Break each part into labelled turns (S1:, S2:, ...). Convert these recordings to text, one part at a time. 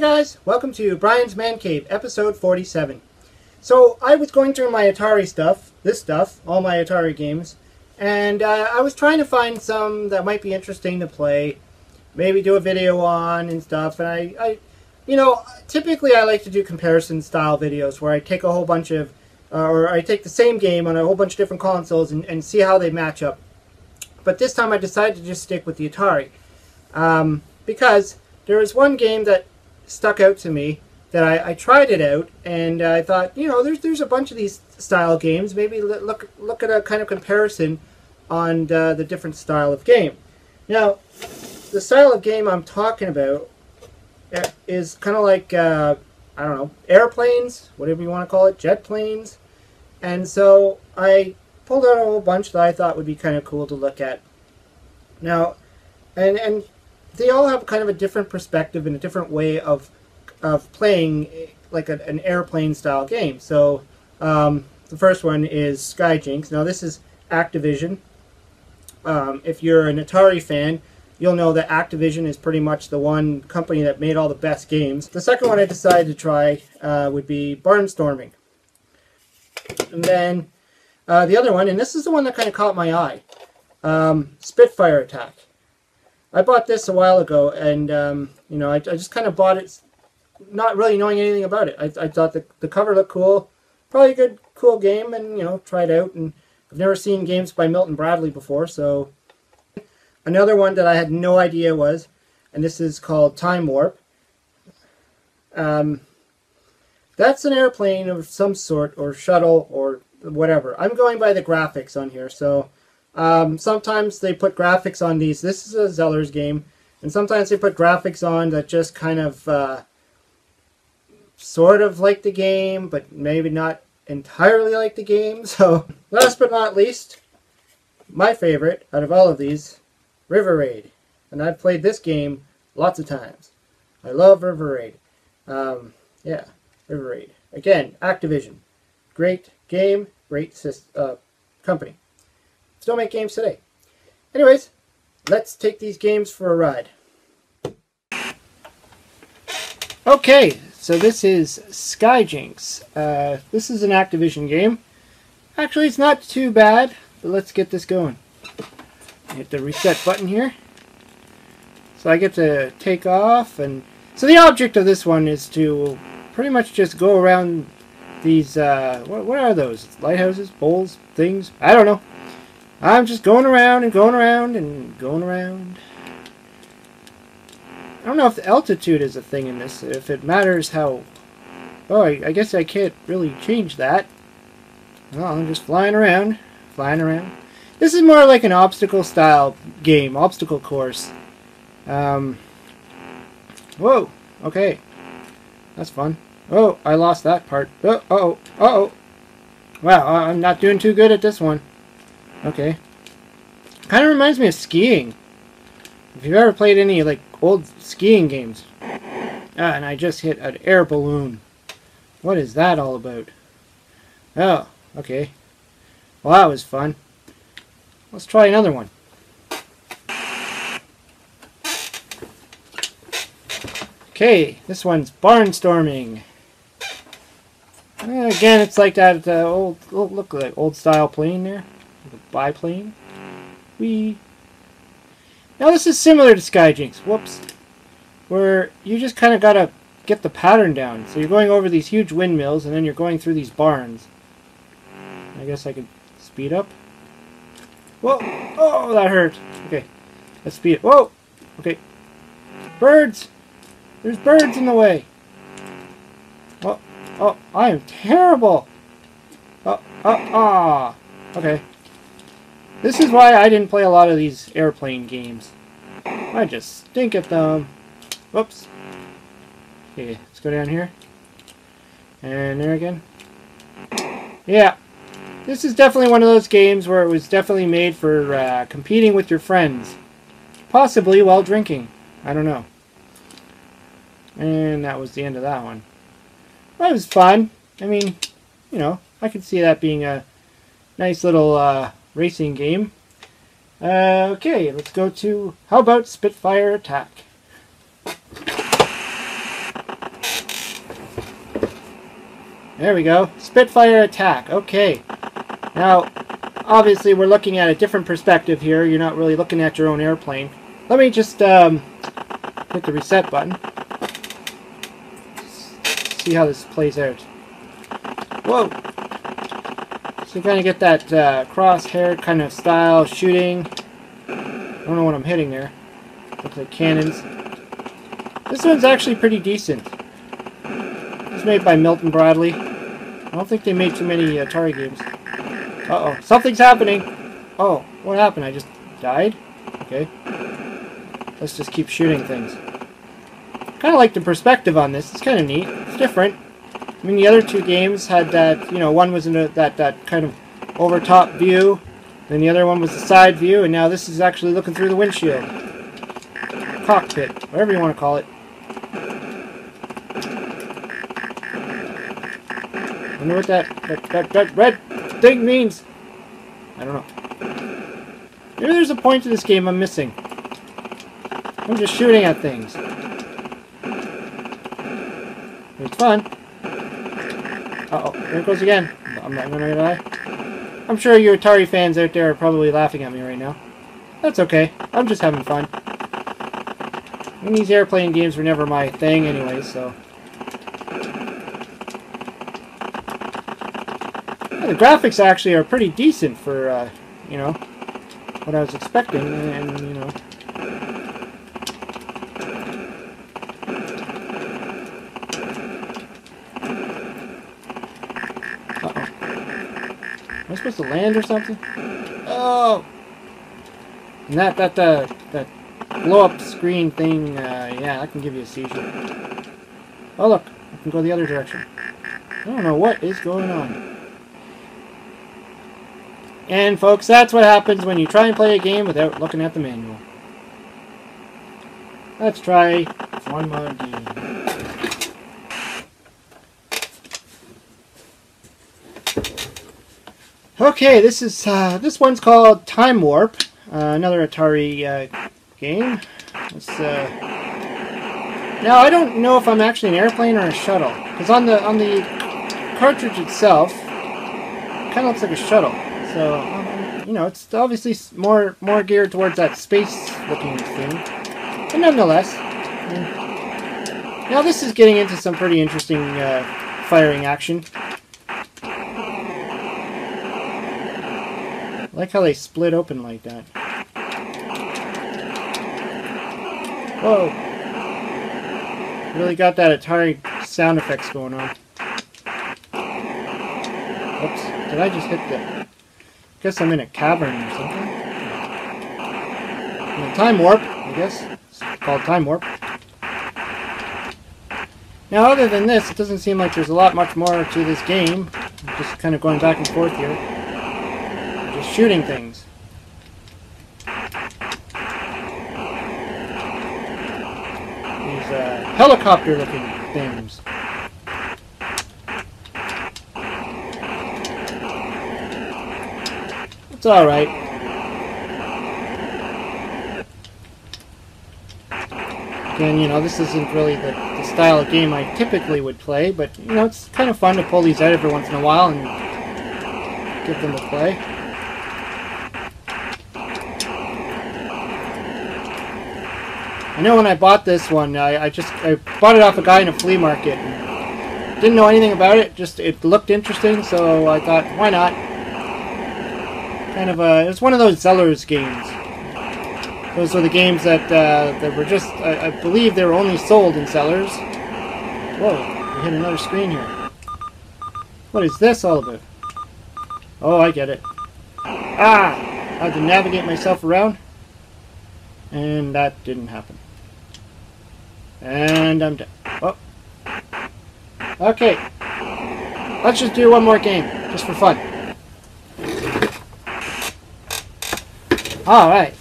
S1: guys, welcome to Brian's Man Cave, episode 47. So I was going through my Atari stuff, all my Atari games, and I was trying to find some that might be interesting to play, maybe do a video on and stuff. And typically I like to do comparison style videos where I take a whole bunch of, or I take the same game on a whole bunch of different consoles and see how they match up. But this time I decided to just stick with the Atari, because there was one game that stuck out to me that I tried it out, and I thought, there's a bunch of these style games. Maybe look at a kind of comparison on the different style of game. Now, the style of game I'm talking about is kind of like, I don't know, airplanes, whatever you want to call it, jet planes. And so I pulled out a whole bunch that I thought would be kind of cool to look at. Now, and they all have kind of a different perspective and a different way of playing like an airplane style game. So the first one is Jinx. Now this is Activision. If you're an Atari fan, you'll know that Activision is pretty much the one company that made all the best games. The second one I decided to try would be Barnstorming. And then the other one, and this is the one that kind of caught my eye, Spitfire Attack. I bought this a while ago, and I just kind of bought it not really knowing anything about it. I thought the cover looked cool, probably a good, cool game, and try it out. And I've never seen games by Milton Bradley before, so. Another one that I had no idea was, and this is called Time Warp. That's an airplane of some sort, or shuttle, or whatever. I'm going by the graphics on here, so sometimes they put graphics on these. This is a Zeller's game, and sometimes they put graphics on that just kind of sort of like the game, but maybe not entirely like the game. So, last but not least, my favorite out of all of these, River Raid. And I've played this game lots of times. I love River Raid. Yeah, River Raid. Again, Activision. Great game, great company. Still make games today. Anyways, let's take these games for a ride. Okay, so this is Jinx. This is an Activision game. Actually, it's not too bad, but let's get this going. Hit the reset button here. So I get to take off, and so the object of this one is to pretty much just go around these, what are those? Lighthouses? Bowls? Things? I don't know. I'm just going around and going around and going around. I don't know if the altitude is a thing in this, if it matters how. Oh, I guess I can't really change that. Well, I'm just flying around, flying around. This is more like an obstacle style game, obstacle course. Whoa, okay. That's fun. Oh, I lost that part. Uh-oh. Wow, I'm not doing too good at this one. Okay. Kind of reminds me of skiing. If you've ever played any like old skiing games. And I just hit an air balloon. What is that all about? Oh, okay. Well, that was fun. Let's try another one. Okay, this one's Barnstorming. Again, it's like that look like old style plane there. The biplane. Whee. Now this is similar to Jinx. Whoops. Where you just kind of gotta get the pattern down. So you're going over these huge windmills, and then you're going through these barns. I guess I could speed up. Whoa! Oh, that hurt. Okay, let's speed it. Whoa! Okay. Birds! There's birds in the way. Oh, I am terrible. Okay. This is why I didn't play a lot of these airplane games. I just stink at them. Whoops. Okay, let's go down here. And there again. Yeah. This is definitely one of those games where it was definitely made for competing with your friends. Possibly while drinking. I don't know. And that was the end of that one. That was fun. I mean, I could see that being a nice little racing game. Okay, let's go to, how about Spitfire Attack? There we go. Spitfire attack. Okay. Now, obviously we're looking at a different perspective here. You're not really looking at your own airplane. Let me just hit the reset button. See how this plays out. Whoa! So you kind of get that crosshair kind of style shooting. I don't know what I'm hitting there. Looks like cannons. This one's actually pretty decent. It's made by Milton Bradley. I don't think they made too many Atari games. Uh-oh. Something's happening! Oh, what happened? I just died? Okay. Let's just keep shooting things. Kind of like the perspective on this. It's kind of neat. It's different. I mean, the other two games had that, you know, one was in that kind of over-top view, and the other one was the side view, and now this is actually looking through the windshield. Cockpit, whatever you want to call it. I wonder what that red thing means. I don't know. Maybe there's a point to this game I'm missing. I'm just shooting at things. It's fun. Uh-oh, there it goes again. I'm not gonna die. I'm sure you Atari fans out there are probably laughing at me right now. That's okay. I'm just having fun. And these airplane games were never my thing anyway, so... Yeah, the graphics actually are pretty decent for, you know, what I was expecting, and you know... Am I supposed to land or something? Oh! And that blow-up screen thing, yeah, that can give you a seizure. Oh look, I can go the other direction. I don't know what is going on. And folks, that's what happens when you try and play a game without looking at the manual. Let's try one more game. Okay, this one's called Time Warp, another Atari game. Now I don't know if I'm actually an airplane or a shuttle, because on the cartridge itself, it kind of looks like a shuttle. So you know, it's obviously more geared towards that space-looking thing, but nonetheless. Now this is getting into some pretty interesting firing action. I like how they split open like that. Whoa! Really got that Atari sound effects going on. Oops, did I just hit the... Guess I'm in a cavern or something. In a time warp, I guess. It's called Time Warp. Now other than this, it doesn't seem like there's a lot much more to this game. I'm just kind of going back and forth here. Just shooting things. These helicopter-looking things. It's alright. Again, you know, this isn't really the style of game I typically would play, but, you know, it's kind of fun to pull these out every once in a while and get them to play. I know when I bought this one, I bought it off a guy in a flea market. Didn't know anything about it, just it looked interesting, so I thought, why not? Kind of it was one of those Zeller's games. Those were the games that were just, I believe they were only sold in Zellers. Whoa, we hit another screen here. What is this all about? Oh, I get it. Ah! I had to navigate myself around. And that didn't happen. And I'm done. Oh. Okay. Let's just do one more game, just for fun. Alright.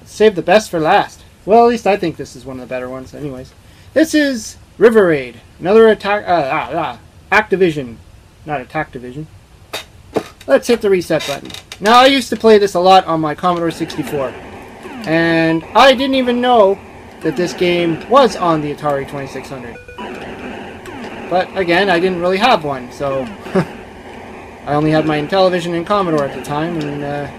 S1: Save the best for last. Well, at least I think this is one of the better ones anyways. This is River Raid. Another Activision. Not Attack Division. Let's hit the reset button. Now, I used to play this a lot on my Commodore 64. And I didn't even know that this game was on the Atari 2600. But again, I didn't really have one, so I only had my Intellivision and Commodore at the time, and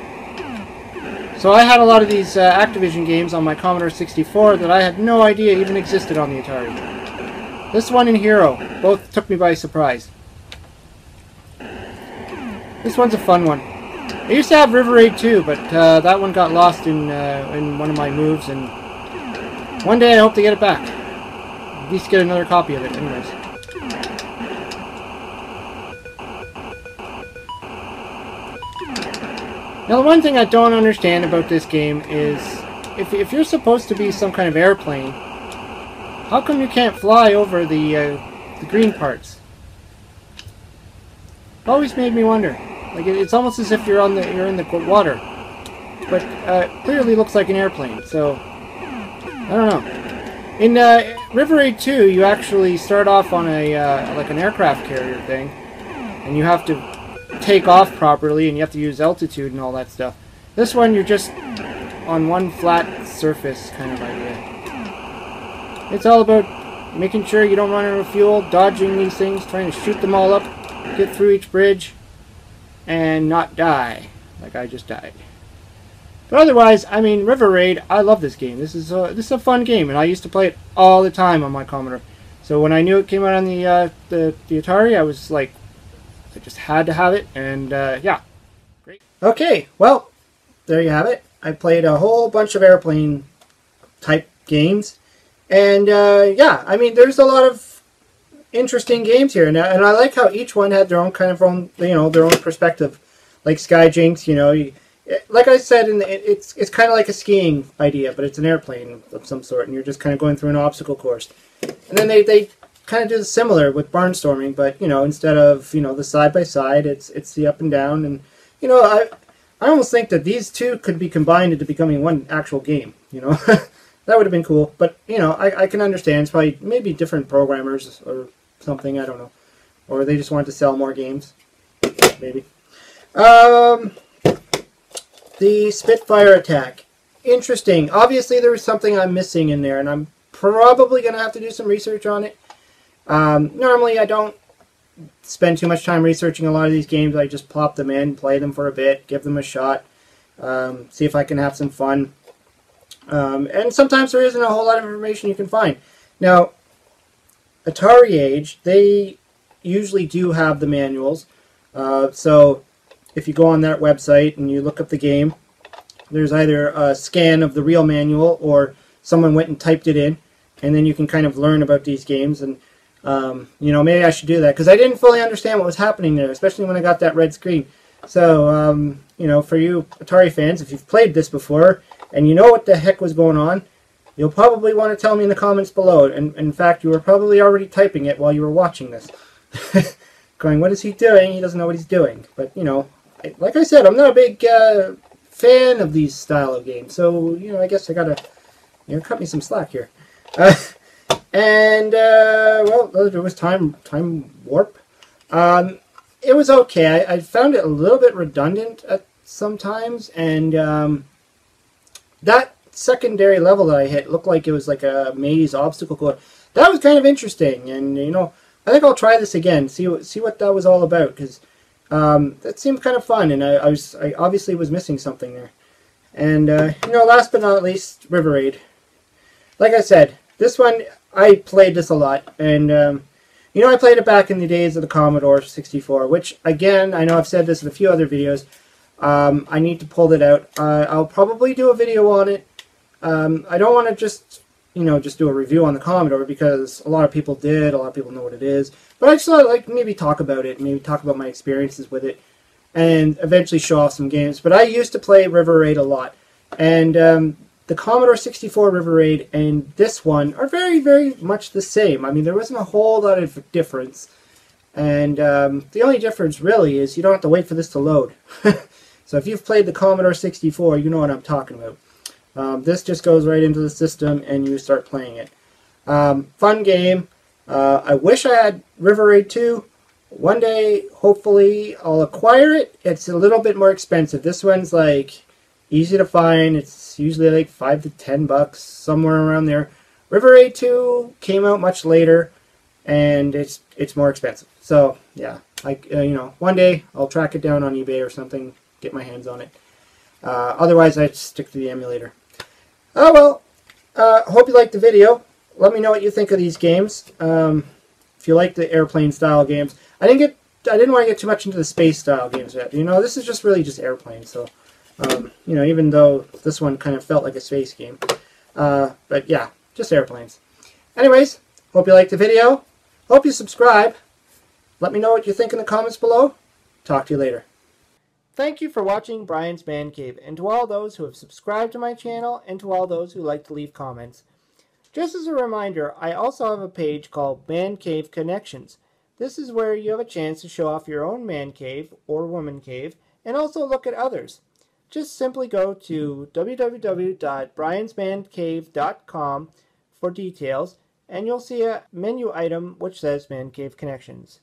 S1: so I had a lot of these Activision games on my Commodore 64 that I had no idea even existed on the Atari. This one and Hero both took me by surprise. This one's a fun one. I used to have River Raid 2, but that one got lost in one of my moves, and one day I hope to get it back. At least get another copy of it, anyways. Now, the one thing I don't understand about this game is, if you're supposed to be some kind of airplane, how come you can't fly over the green parts? It always made me wonder. Like, it's almost as if you're in the water, but clearly looks like an airplane. So I don't know. In River Raid 2, you actually start off on a like an aircraft carrier thing, and you have to take off properly, and you have to use altitude and all that stuff. This one, you're just on one flat surface kind of idea. It's all about making sure you don't run out of fuel, dodging these things, trying to shoot them all up, get through each bridge, and not die, like I just died. But otherwise, I mean, River Raid, I love this game. This is a fun game, and I used to play it all the time on my Commodore. So when I knew it came out on the Atari, I was like, I just had to have it, and yeah. Great. Okay, well, there you have it. I played a whole bunch of airplane type games, and yeah, I mean, there's a lot of interesting games here, and I like how each one had their own kind of their own perspective. Like Sky Jinx, like I said, it's kind of like a skiing idea, but it's an airplane of some sort, and you're just kind of going through an obstacle course. And then they kind of do similar with Barnstorming, but instead of the side by side, it's the up and down, and I almost think that these two could be combined into becoming one actual game. That would have been cool, but I can understand it's probably maybe different programmers or something, I don't know, or they just wanted to sell more games, maybe. The Spitfire attack, interesting. Obviously there was something I'm missing in there, and I'm probably gonna have to do some research on it. Normally I don't spend too much time researching a lot of these games. I just plop them in, play them for a bit, give them a shot, see if I can have some fun. And sometimes there isn't a whole lot of information you can find. Now, Atari Age, they usually do have the manuals. So if you go on that website and you look up the game, there's either a scan of the real manual or someone went and typed it in, and then you can kind of learn about these games. And maybe I should do that, because I didn't fully understand what was happening there, especially when I got that red screen. So, for you Atari fans, if you've played this before and you know what the heck was going on, you'll probably want to tell me in the comments below. And in fact, you were probably already typing it while you were watching this. Going, what is he doing? He doesn't know what he's doing. But, like I said, I'm not a big fan of these style of games. So, I guess I gotta, cut me some slack here. Well, there was Time Warp. It was okay. I found it a little bit redundant at sometimes, and that secondary level that I hit looked like it was like a maze obstacle course. That was kind of interesting, and I think I'll try this again, see what that was all about, because that seemed kind of fun, and I obviously was missing something there. And last but not least, River Raid. Like I said, this one, I played this a lot, and I played it back in the days of the Commodore 64, which, again, I know I've said this in a few other videos. I need to pull it out. I'll probably do a video on it. I don't want to just do a review on the Commodore, because a lot of people did, a lot of people know what it is. But I just thought I'd like maybe talk about it, maybe talk about my experiences with it, and eventually show off some games. But I used to play River Raid a lot, and the Commodore 64 River Raid and this one are very, very much the same. I mean, there wasn't a whole lot of difference. And the only difference really is you don't have to wait for this to load. So if you've played the Commodore 64, you know what I'm talking about. This just goes right into the system and you start playing it. Fun game. I wish I had River Raid 2. One day, hopefully, I'll acquire it. It's a little bit more expensive. This one's like easy to find. It's usually like $5 to $10, somewhere around there. River Raid 2 came out much later, and it's it's more expensive. So yeah, you know, one day I'll track it down on eBay or something, get my hands on it. Otherwise, I stick to the emulator. Oh well. Hope you liked the video. Let me know what you think of these games. If you like the airplane style games, I didn't want to get too much into the space style games yet. You know, this is just really just airplanes. So, you know, even though this one kind of felt like a space game, but yeah, just airplanes. Anyways, hope you liked the video. Hope you subscribe. Let me know what you think in the comments below. Talk to you later. Thank you for watching Brian's Man Cave, and to all those who have subscribed to my channel, and to all those who like to leave comments. Just as a reminder, I also have a page called Man Cave Connections. This is where you have a chance to show off your own man cave or woman cave, and also look at others. Just simply go to www.briansmancave.com for details, and you'll see a menu item which says Man Cave Connections.